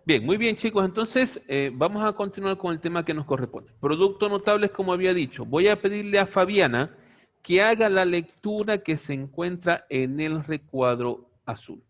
Bien, muy bien, chicos. Entonces, vamos a continuar con el tema que nos corresponde. Productos notables, como había dicho. Voy a pedirle a Fabiana que haga la lectura que se encuentra en el recuadro azul.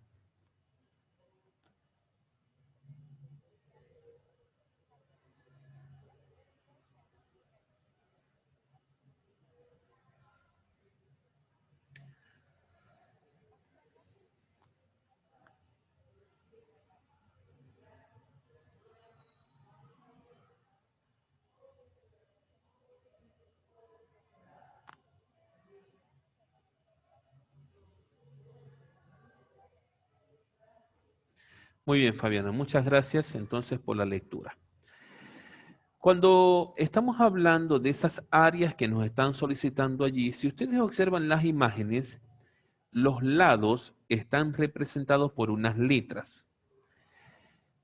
Muy bien, Fabiana. Muchas gracias entonces por la lectura. Cuando estamos hablando de esas áreas que nos están solicitando allí, si ustedes observan las imágenes, los lados están representados por unas letras.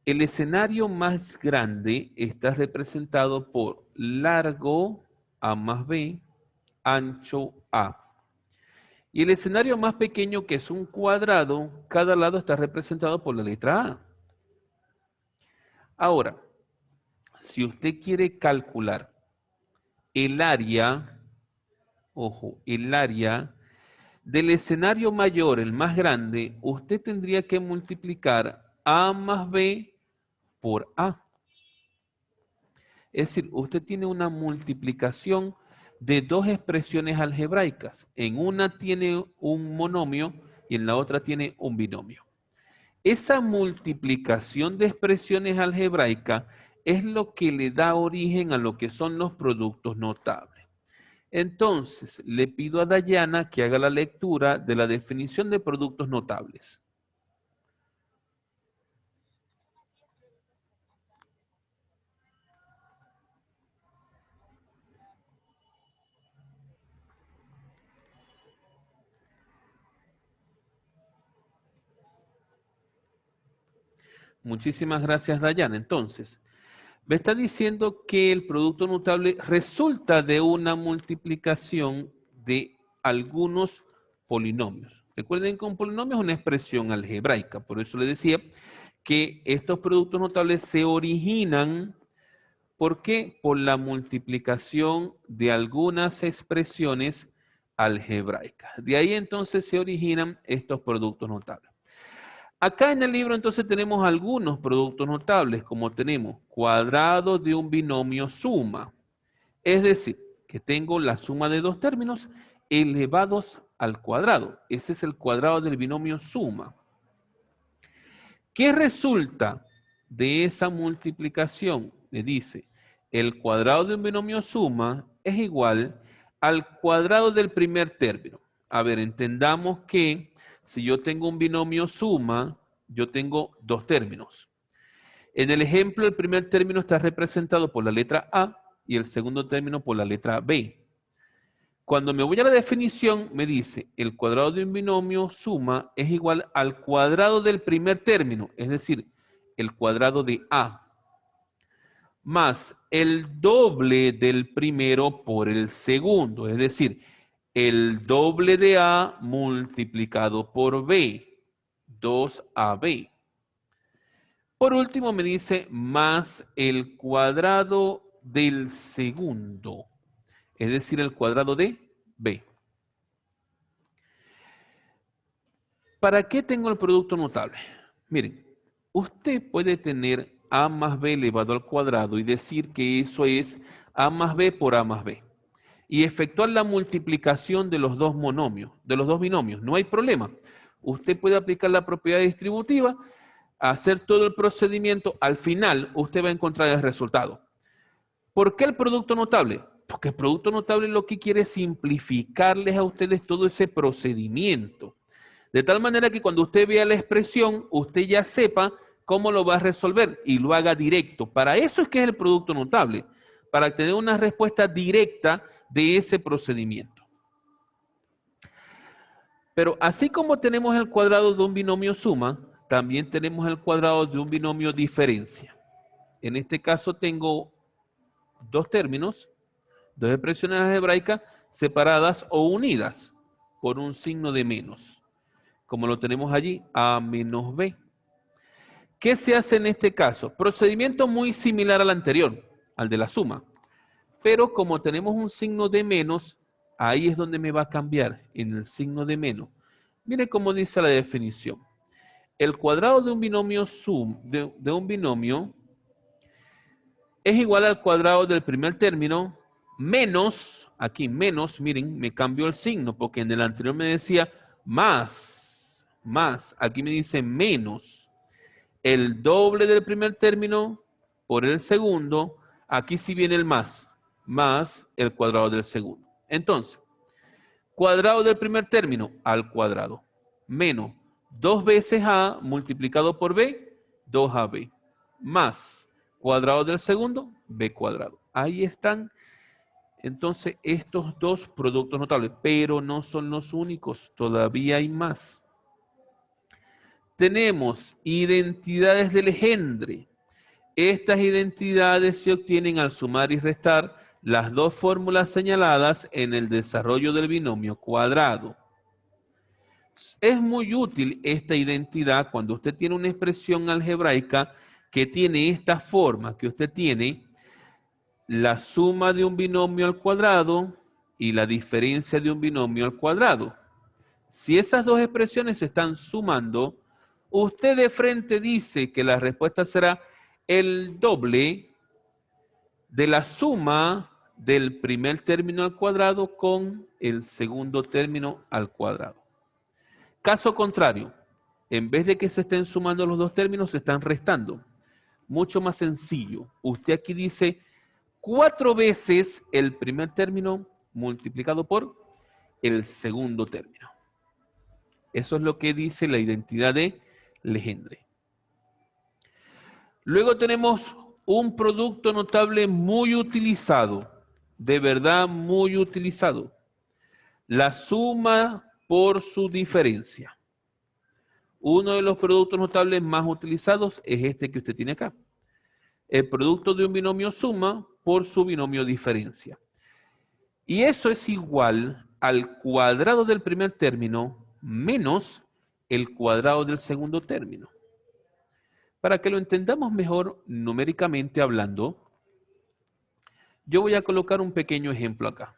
El escenario más grande está representado por largo A más B, ancho A. Y el escenario más pequeño, que es un cuadrado, cada lado está representado por la letra A. Ahora, si usted quiere calcular el área, ojo, el área del escenario mayor, el más grande, usted tendría que multiplicar A más B por A. Es decir, usted tiene una multiplicación de dos expresiones algebraicas. En una tiene un monomio y en la otra tiene un binomio. Esa multiplicación de expresiones algebraicas es lo que le da origen a lo que son los productos notables. Entonces, le pido a Dayana que haga la lectura de la definición de productos notables. Muchísimas gracias, Dayana. Entonces, me está diciendo que el producto notable resulta de una multiplicación de algunos polinomios. Recuerden que un polinomio es una expresión algebraica, por eso le decía que estos productos notables se originan, ¿por qué? Por la multiplicación de algunas expresiones algebraicas. De ahí entonces se originan estos productos notables. Acá en el libro entonces tenemos algunos productos notables, como tenemos cuadrado de un binomio suma. Es decir, que tengo la suma de dos términos elevados al cuadrado. Ese es el cuadrado del binomio suma. ¿Qué resulta de esa multiplicación? Le dice, el cuadrado de un binomio suma es igual al cuadrado del primer término. A ver, entendamos que si yo tengo un binomio suma, yo tengo dos términos. En el ejemplo, el primer término está representado por la letra A y el segundo término por la letra B. Cuando me voy a la definición, me dice, el cuadrado de un binomio suma es igual al cuadrado del primer término, es decir, el cuadrado de A, más el doble del primero por el segundo, es decir, el doble de A multiplicado por B, 2AB. Por último me dice más el cuadrado del segundo, es decir, el cuadrado de B. ¿Para qué tengo el producto notable? Miren, usted puede tener A más B elevado al cuadrado y decir que eso es A más B por A más B. Y efectuar la multiplicación de los dos monomios, de los dos binomios. No hay problema. Usted puede aplicar la propiedad distributiva, hacer todo el procedimiento. Al final, usted va a encontrar el resultado. ¿Por qué el producto notable? Porque el producto notable lo que quiere es simplificarles a ustedes todo ese procedimiento. De tal manera que cuando usted vea la expresión, usted ya sepa cómo lo va a resolver y lo haga directo. Para eso es que es el producto notable, para tener una respuesta directa de ese procedimiento. Pero así como tenemos el cuadrado de un binomio suma, también tenemos el cuadrado de un binomio diferencia. En este caso tengo dos términos, dos expresiones algebraicas separadas o unidas por un signo de menos, como lo tenemos allí, A menos B. ¿Qué se hace en este caso? Procedimiento muy similar al anterior, al de la suma. Pero como tenemos un signo de menos, ahí es donde me va a cambiar, en el signo de menos. Mire cómo dice la definición. El cuadrado de un binomio de un binomio es igual al cuadrado del primer término menos, aquí menos, miren, me cambió el signo, porque en el anterior me decía más, aquí me dice menos. El doble del primer término por el segundo, aquí sí viene el más el cuadrado del segundo. Entonces, cuadrado del primer término al cuadrado, menos 2 veces a multiplicado por b, 2ab, más cuadrado del segundo, b cuadrado. Ahí están entonces estos dos productos notables, pero no son los únicos, todavía hay más. Tenemos identidades de Legendre. Estas identidades se obtienen al sumar y restar las dos fórmulas señaladas en el desarrollo del binomio cuadrado. Es muy útil esta identidad cuando usted tiene una expresión algebraica que tiene esta forma, que usted tiene la suma de un binomio al cuadrado y la diferencia de un binomio al cuadrado. Si esas dos expresiones se están sumando, usted de frente dice que la respuesta será el doble de la suma del primer término al cuadrado con el segundo término al cuadrado. Caso contrario, en vez de que se estén sumando los dos términos, se están restando. Mucho más sencillo. Usted aquí dice 4 veces el primer término multiplicado por el segundo término. Eso es lo que dice la identidad de Legendre. Luego tenemos un producto notable muy utilizado, de verdad muy utilizado. La suma por su diferencia. Uno de los productos notables más utilizados es este que usted tiene acá. El producto de un binomio suma por su binomio diferencia. Y eso es igual al cuadrado del primer término menos el cuadrado del segundo término. Para que lo entendamos mejor numéricamente hablando, yo voy a colocar un pequeño ejemplo acá.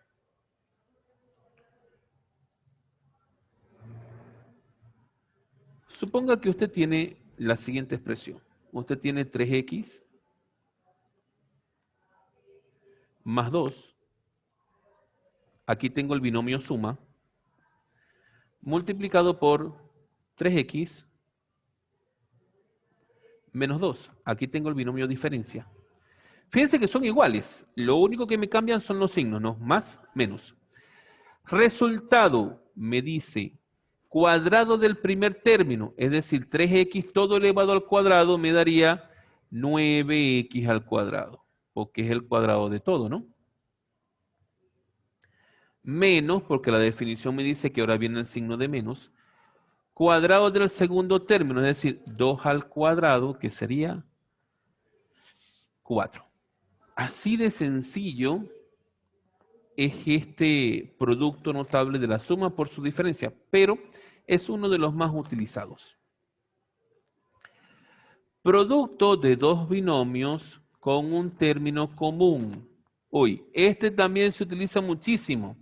Suponga que usted tiene la siguiente expresión. Usted tiene 3x más 2. Aquí tengo el binomio suma multiplicado por 3x menos 2. Aquí tengo el binomio diferencia. Fíjense que son iguales. Lo único que me cambian son los signos, ¿no? Más, menos. Resultado me dice cuadrado del primer término, es decir, 3x todo elevado al cuadrado me daría 9x al cuadrado, porque es el cuadrado de todo, ¿no? Menos, porque la definición me dice que ahora viene el signo de menos. Cuadrado del segundo término, es decir, 2 al cuadrado, que sería 4. Así de sencillo es este producto notable de la suma por su diferencia, pero es uno de los más utilizados. Producto de dos binomios con un término común. Uy, este también se utiliza muchísimo.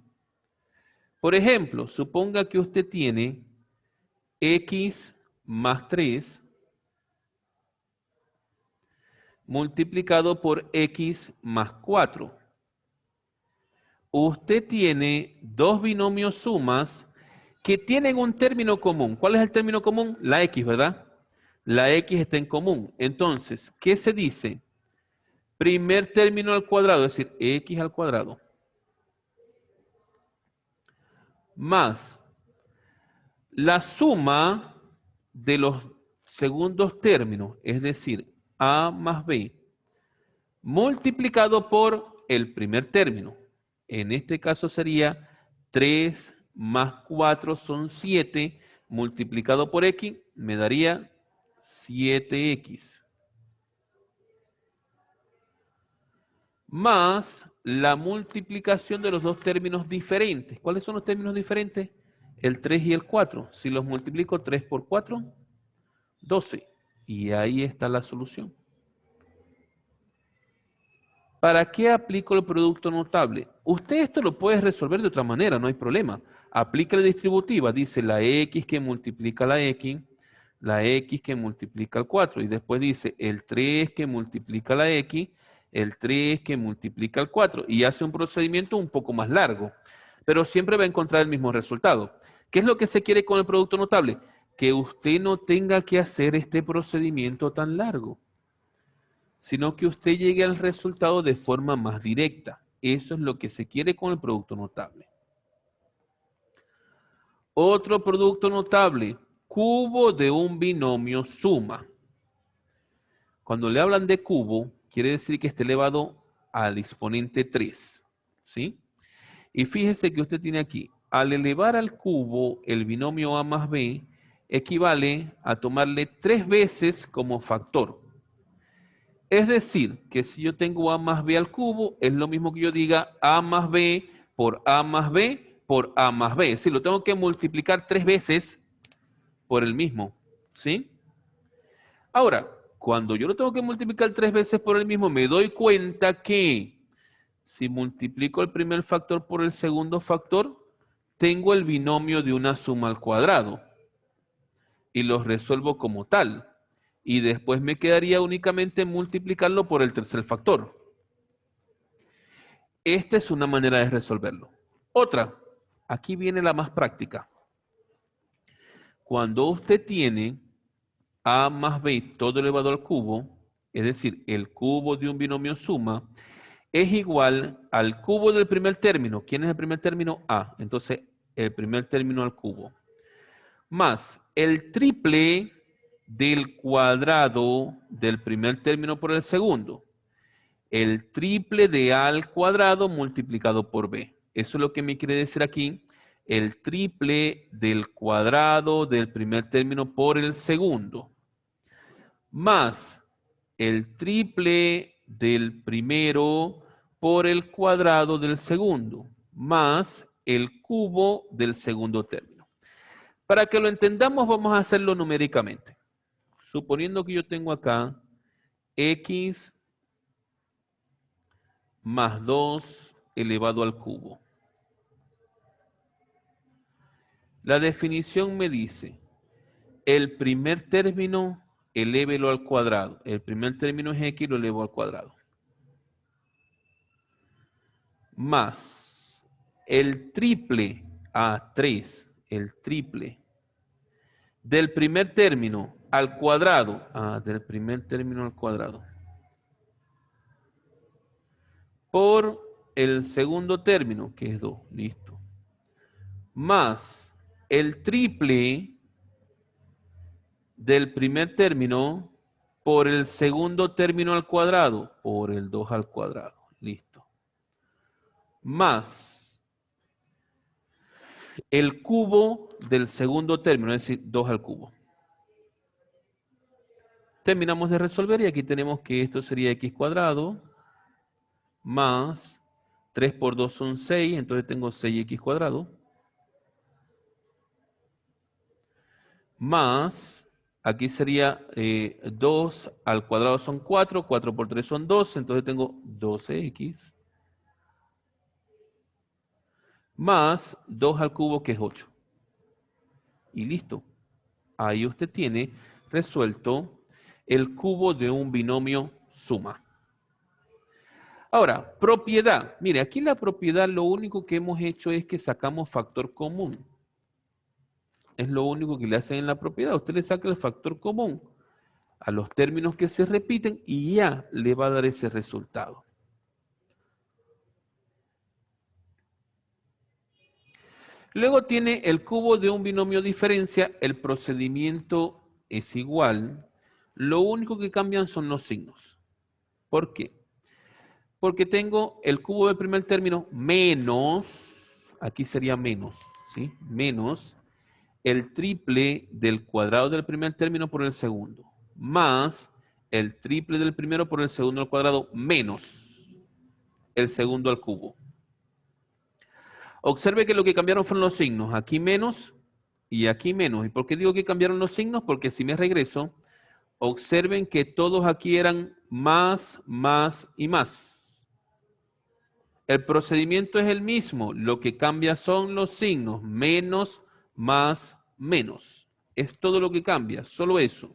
Por ejemplo, suponga que usted tiene x más 3 multiplicado por x más 4. Usted tiene dos binomios sumas que tienen un término común. ¿Cuál es el término común? La x, ¿verdad? La x está en común. Entonces, ¿qué se dice? Primer término al cuadrado, es decir, x al cuadrado, más la suma de los segundos términos, es decir, a más b, multiplicado por el primer término. En este caso sería 3 más 4 son 7, multiplicado por x me daría 7x. Más la multiplicación de los dos términos diferentes. ¿Cuáles son los términos diferentes? El 3 y el 4. Si los multiplico 3 por 4, 12. Y ahí está la solución. ¿Para qué aplico el producto notable? Usted esto lo puede resolver de otra manera, no hay problema. Aplica la distributiva, dice la X que multiplica la X que multiplica el 4. Y después dice el 3 que multiplica la X, el 3 que multiplica el 4. Y hace un procedimiento un poco más largo. Pero siempre va a encontrar el mismo resultado. ¿Qué es lo que se quiere con el producto notable? Que usted no tenga que hacer este procedimiento tan largo, sino que usted llegue al resultado de forma más directa. Eso es lo que se quiere con el producto notable. Otro producto notable, cubo de un binomio suma. Cuando le hablan de cubo, quiere decir que esté elevado al exponente 3, ¿sí? Y fíjese que usted tiene aquí, al elevar al cubo el binomio a más b, equivale a tomarle 3 veces como factor. Es decir, que si yo tengo a más b al cubo, es lo mismo que yo diga a más b por a más b por a más b. Es decir, lo tengo que multiplicar 3 veces por el mismo, ¿sí? Ahora, cuando yo lo tengo que multiplicar 3 veces por el mismo, me doy cuenta que si multiplico el primer factor por el segundo factor, tengo el binomio de una suma al cuadrado y los resuelvo como tal. Y después me quedaría únicamente multiplicarlo por el tercer factor. Esta es una manera de resolverlo. Otra, aquí viene la más práctica. Cuando usted tiene a más b todo elevado al cubo, es decir, el cubo de un binomio suma, es igual al cubo del primer término. ¿Quién es el primer término? A. Entonces, el primer término al cubo. Más el triple del cuadrado del primer término por el segundo. El triple de a al cuadrado multiplicado por b. Eso es lo que me quiere decir aquí. El triple del cuadrado del primer término por el segundo. Más el triple del primero por el cuadrado del segundo. Más el cubo del segundo término. Para que lo entendamos, vamos a hacerlo numéricamente. Suponiendo que yo tengo acá x más 2 elevado al cubo. La definición me dice, el primer término, elévelo al cuadrado. El primer término es x, lo elevo al cuadrado. Más el triple a 3, el triple del primer término al cuadrado, del primer término al cuadrado, por el segundo término, que es 2, listo. Más el triple del primer término por el segundo término al cuadrado, por el 2 al cuadrado, listo. Más el cubo del segundo término, es decir, 2 al cubo. Terminamos de resolver y aquí tenemos que esto sería x cuadrado más 3 por 2 son 6, entonces tengo 6x cuadrado. Más, aquí sería 2 al cuadrado son 4, 4 por 3 son 12, entonces tengo 12x. Más 2 al cubo que es 8. Y listo. Ahí usted tiene resuelto el cubo de un binomio suma. Ahora, propiedad. Mire, aquí la propiedad lo único que hemos hecho es que sacamos factor común. Es lo único que le hacen en la propiedad. Usted le saca el factor común a los términos que se repiten y ya le va a dar ese resultado. Luego tiene el cubo de un binomio diferencia. El procedimiento es igual. Lo único que cambian son los signos. ¿Por qué? Porque tengo el cubo del primer término menos, aquí sería menos, ¿sí? Menos el triple del cuadrado del primer término por el segundo, más el triple del primero por el segundo al cuadrado, menos el segundo al cubo. Observe que lo que cambiaron fueron los signos, aquí menos y aquí menos. ¿Y por qué digo que cambiaron los signos? Porque si me regreso, Observen que todos aquí eran más, más y más. El procedimiento es el mismo. Lo que cambia son los signos. Menos, más, menos. Es todo lo que cambia. Solo eso.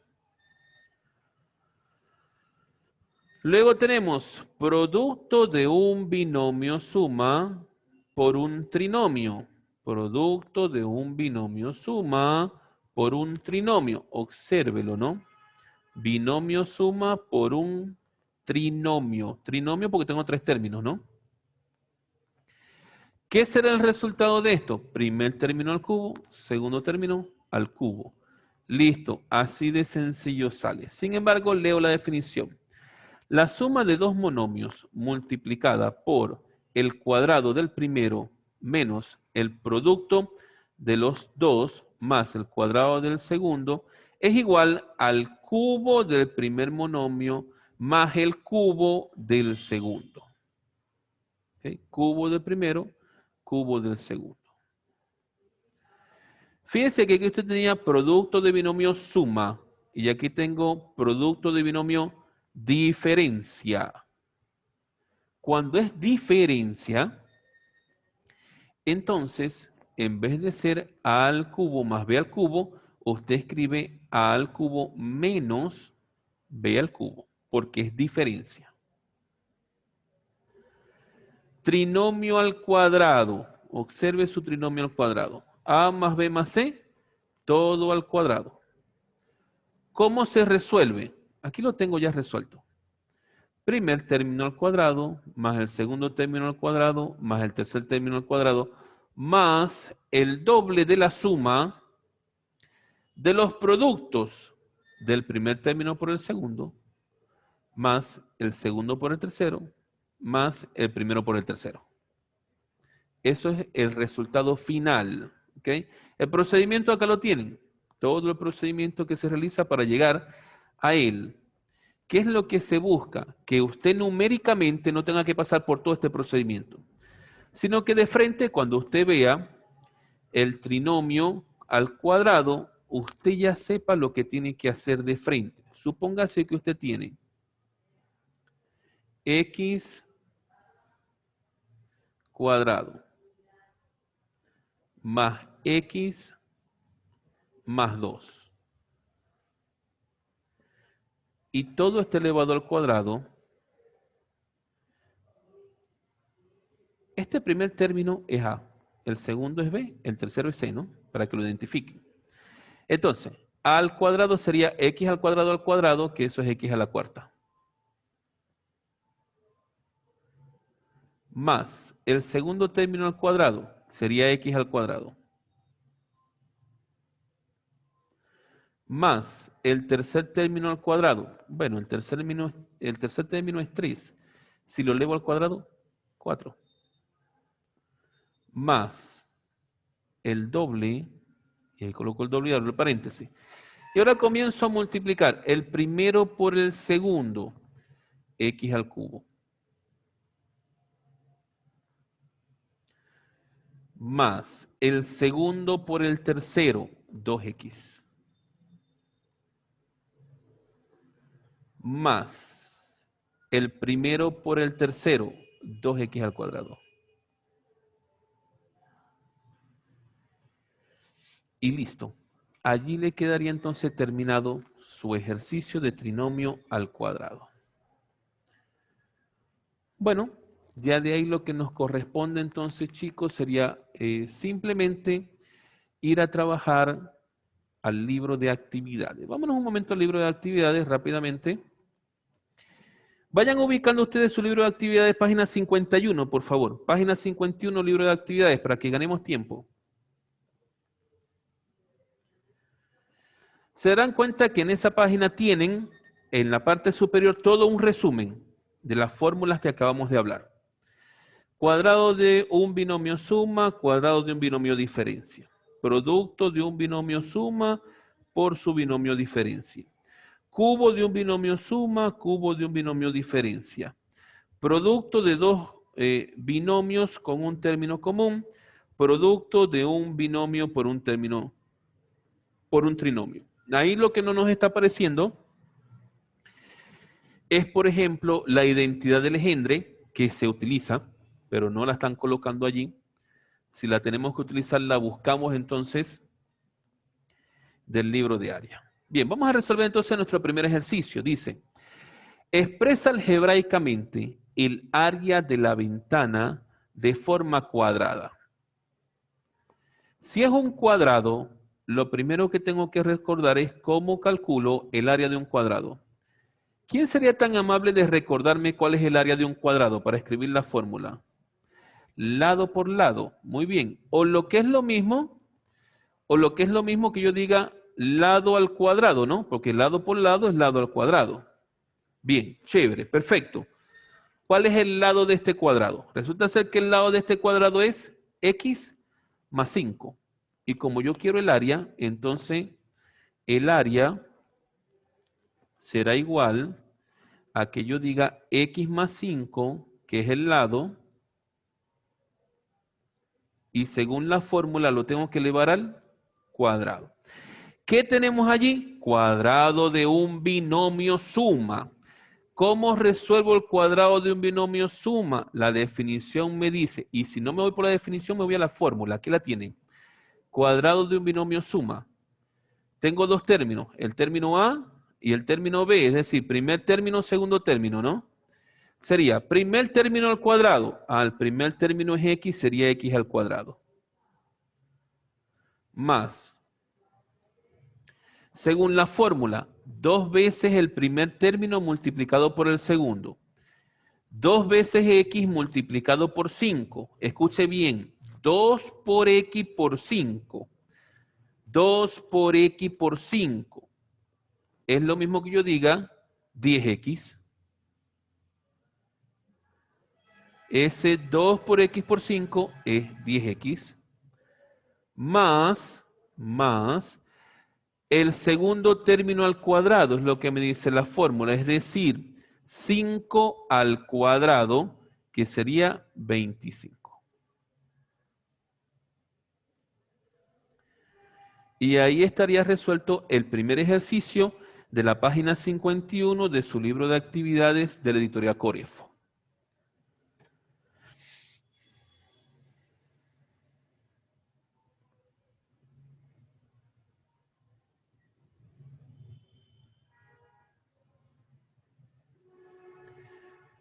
Luego tenemos producto de un binomio suma por un trinomio. Producto de un binomio suma por un trinomio. Obsérvelo, ¿no? Binomio suma por un trinomio. Trinomio porque tengo tres términos, ¿no? ¿Qué será el resultado de esto? Primer término al cubo, segundo término al cubo. Listo, así de sencillo sale. Sin embargo, leo la definición. La suma de dos monomios multiplicada por el cuadrado del primero menos el producto de los dos más el cuadrado del segundo es igual al cubo del primer monomio más el cubo del segundo. ¿Okay? Cubo del primero, cubo del segundo. Fíjense que aquí usted tenía producto de binomio suma y aquí tengo producto de binomio diferencia. Cuando es diferencia, entonces, en vez de ser a al cubo más b al cubo, usted escribe a al cubo menos b al cubo, porque es diferencia. Trinomio al cuadrado. Observe su trinomio al cuadrado. A más b más c, todo al cuadrado. ¿Cómo se resuelve? Aquí lo tengo ya resuelto. Primer término al cuadrado, más el segundo término al cuadrado, más el tercer término al cuadrado, más el doble de la suma de los productos del primer término por el segundo, más el segundo por el tercero, más el primero por el tercero. Eso es el resultado final. ¿Okay? El procedimiento acá lo tienen. Todo el procedimiento que se realiza para llegar a él. ¿Qué es lo que se busca? Que usted numéricamente no tenga que pasar por todo este procedimiento, sino que de frente, cuando usted vea el trinomio al cuadrado, usted ya sepa lo que tiene que hacer de frente. Supóngase que usted tiene x cuadrado más x más 2. Y todo está elevado al cuadrado. Este primer término es a, el segundo es b, el tercero es c, ¿no? Para que lo identifiquen. Entonces, a al cuadrado sería x al cuadrado, que eso es x a la cuarta. Más el segundo término al cuadrado sería x al cuadrado. Más el tercer término al cuadrado. Bueno, el tercer término es 3. Si lo elevo al cuadrado, 4. Más el doble, y ahí coloco el doble y abro el paréntesis. Y ahora comienzo a multiplicar el primero por el segundo, x al cubo. Más el segundo por el tercero, 2x. Más el primero por el tercero, 2x al cuadrado. Y listo. Allí le quedaría entonces terminado su ejercicio de trinomio al cuadrado. Bueno, ya de ahí lo que nos corresponde entonces, chicos, sería simplemente ir a trabajar al libro de actividades. Vámonos un momento al libro de actividades rápidamente. Vayan ubicando ustedes su libro de actividades, página 51, por favor. Página 51, libro de actividades, para que ganemos tiempo. Se darán cuenta que en esa página tienen, en la parte superior, todo un resumen de las fórmulas que acabamos de hablar. Cuadrado de un binomio suma, cuadrado de un binomio diferencia. Producto de un binomio suma por su binomio diferencia. Cubo de un binomio suma, cubo de un binomio diferencia. Producto de dos binomios con un término común. Producto de un binomio por un término, por un trinomio. Ahí lo que no nos está apareciendo es, por ejemplo, la identidad del engendre que se utiliza, pero no la están colocando allí. Si la tenemos que utilizar, la buscamos entonces del libro de área. Bien, vamos a resolver entonces nuestro primer ejercicio. Dice, expresa algebraicamente el área de la ventana de forma cuadrada. Si es un cuadrado, lo primero que tengo que recordar es cómo calculo el área de un cuadrado. ¿Quién sería tan amable de recordarme cuál es el área de un cuadrado para escribir la fórmula? Lado por lado. Muy bien. O lo que es lo mismo que yo diga lado al cuadrado, ¿no? Porque lado por lado es lado al cuadrado. Bien, chévere, perfecto. ¿Cuál es el lado de este cuadrado? Resulta ser que el lado de este cuadrado es x más 5. Y como yo quiero el área, entonces el área será igual a que yo diga x más 5, que es el lado, y según la fórmula lo tengo que elevar al cuadrado. ¿Qué tenemos allí? Cuadrado de un binomio suma. ¿Cómo resuelvo el cuadrado de un binomio suma? La definición me dice, y si no me voy por la definición, me voy a la fórmula. Aquí la tienen. Cuadrado de un binomio suma. Tengo dos términos, el término A y el término B, es decir, primer término, segundo término, ¿no? Sería primer término al cuadrado. Al primer término es x, sería x al cuadrado. Más, según la fórmula, 2 veces el primer término multiplicado por el segundo. 2 veces x multiplicado por 5. Escuche bien, 2 por x por 5. 2 por x por 5. Es lo mismo que yo diga 10x. Ese 2 por x por 5 es 10x. Más el segundo término al cuadrado, es lo que me dice la fórmula, es decir, 5 al cuadrado, que sería 25. Y ahí estaría resuelto el primer ejercicio de la página 51 de su libro de actividades de la editorial Corefo.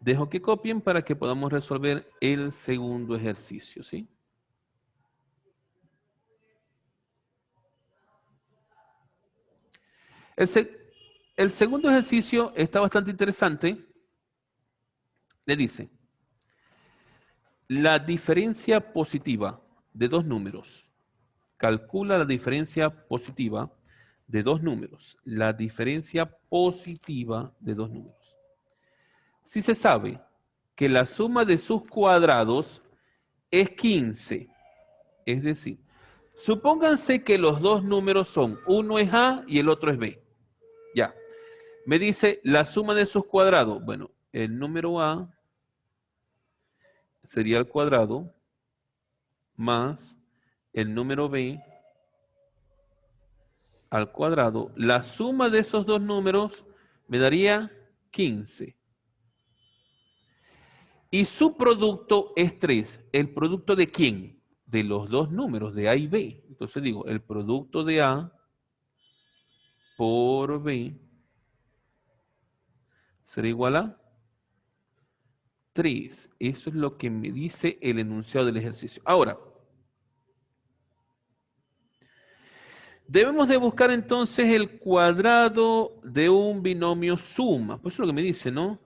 Dejo que copien para que podamos resolver el segundo ejercicio, ¿sí? El segundo ejercicio está bastante interesante. Le dice, la diferencia positiva de dos números. Calcula la diferencia positiva de dos números. La diferencia positiva de dos números. Si se sabe que la suma de sus cuadrados es 15, es decir, supónganse que los dos números son, uno es A y el otro es B. Ya. Me dice la suma de sus cuadrados. Bueno, el número A sería al cuadrado más el número B al cuadrado. La suma de esos dos números me daría 15. Y su producto es 3. ¿El producto de quién? De los dos números, de A y B. Entonces digo, el producto de A por B será igual a 3. Eso es lo que me dice el enunciado del ejercicio. Ahora, debemos de buscar entonces el cuadrado de un binomio suma. Pues eso es lo que me dice, ¿no?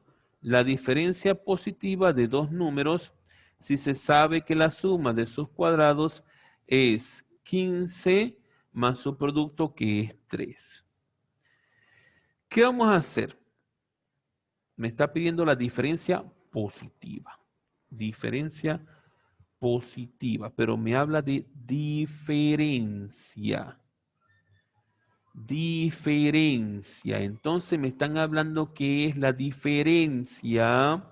La diferencia positiva de dos números si se sabe que la suma de sus cuadrados es 15 más su producto que es 3. ¿Qué vamos a hacer? Me está pidiendo la diferencia positiva. Diferencia positiva, pero me habla de diferencia. Diferencia. Entonces me están hablando que es la diferencia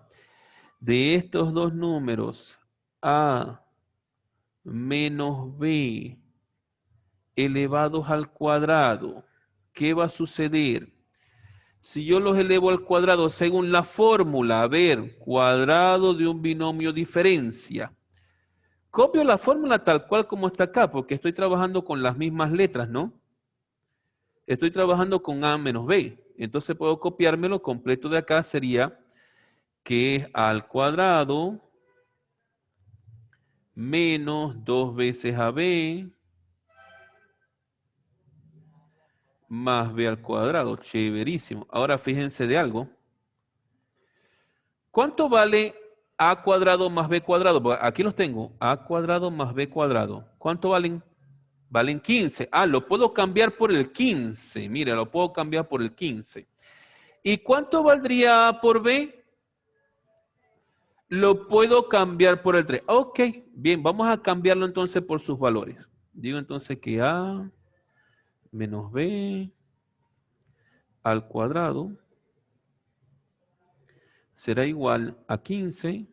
de estos dos números, A menos B elevados al cuadrado. ¿Qué va a suceder? Si yo los elevo al cuadrado según la fórmula, a ver, cuadrado de un binomio diferencia. Copio la fórmula tal cual como está acá, porque estoy trabajando con las mismas letras, ¿no? Estoy trabajando con A menos B. Entonces puedo copiármelo completo de acá, sería que es A al cuadrado menos 2 veces AB más B al cuadrado. Chéverísimo. Ahora fíjense de algo. ¿Cuánto vale A cuadrado más B cuadrado? Aquí los tengo. A cuadrado más B cuadrado. ¿Cuánto valen? Valen 15. Ah, lo puedo cambiar por el 15. Mira, lo puedo cambiar por el 15. ¿Y cuánto valdría A por B? Lo puedo cambiar por el 3. Ok, bien, vamos a cambiarlo entonces por sus valores. Digo entonces que A menos B al cuadrado será igual a 15,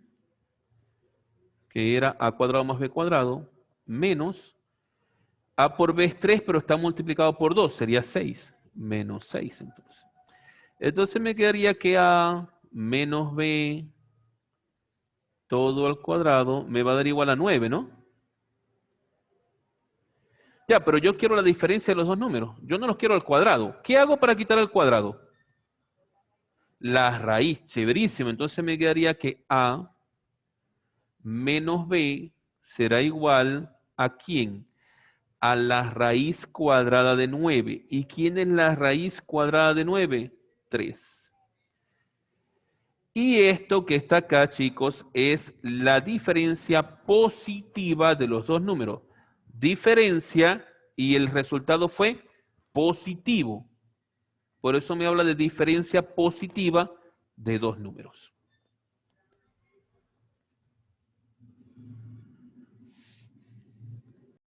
que era A cuadrado más B cuadrado, menos A por B es 3, pero está multiplicado por 2, sería 6, menos 6 entonces. Entonces me quedaría que A menos B todo al cuadrado me va a dar igual a 9, ¿no? Ya, pero yo quiero la diferencia de los dos números. Yo no los quiero al cuadrado. ¿Qué hago para quitar al cuadrado? La raíz, chéverísimo. Entonces me quedaría que A menos B será igual ¿a quién? A la raíz cuadrada de 9. ¿Y quién es la raíz cuadrada de 9? 3. Y esto que está acá, chicos, es la diferencia positiva de los dos números. Diferencia y el resultado fue positivo. Por eso me habla de diferencia positiva de dos números.